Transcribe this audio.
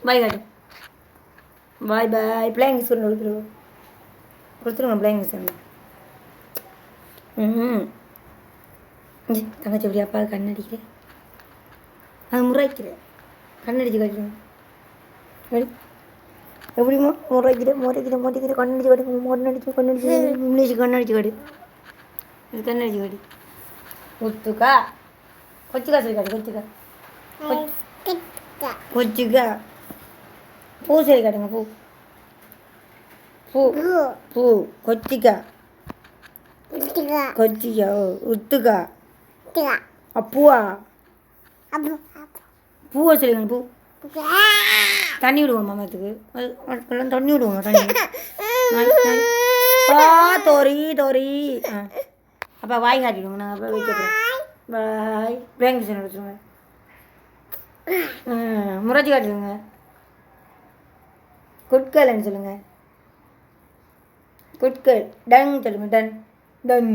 பாய் காட்டு. பாய் பாய். பிள்ளைங்க சொல்லு கொடுத்துருங்க பிள்ளைங்க சொல்லு. தங்கச்சி எப்படி அப்பா கண்ணடிக்கிறேன். அது முறைக்கிறேன். கண்ணடிச்சு காட்டுறேன். எப்படிமா முறைக்கிறேன் கண்ணடிச்சு காட்டு. கண்ணடிச்சு காடு. இது கண்ணடிச்சு காடு. ஒத்துக்கா கொச்சுக்கா சரி காட்டு. கொச்சுக்கா பூ சரி காட்டுங்க. பூ கொச்சிக்கா உத்துக்கா அப்பூவா பூவை சொல்லுங்க. பூ தண்ணி விடுவோம் மாமத்துக்கு. தண்ணி விடுவோம். தோரி அப்போ வாய் காட்டிடுவோங்க. நாங்கள் அப்போ வைக்க போகிறோம். பாய். பிள்ளைங்க சொன்ன வச்சுருங்க. முறைச்சி காட்டுங்க. குட்கல்ன்னு சொல்லுங்கள். குட்கல். டன் சொல்லுங்கள். டன்.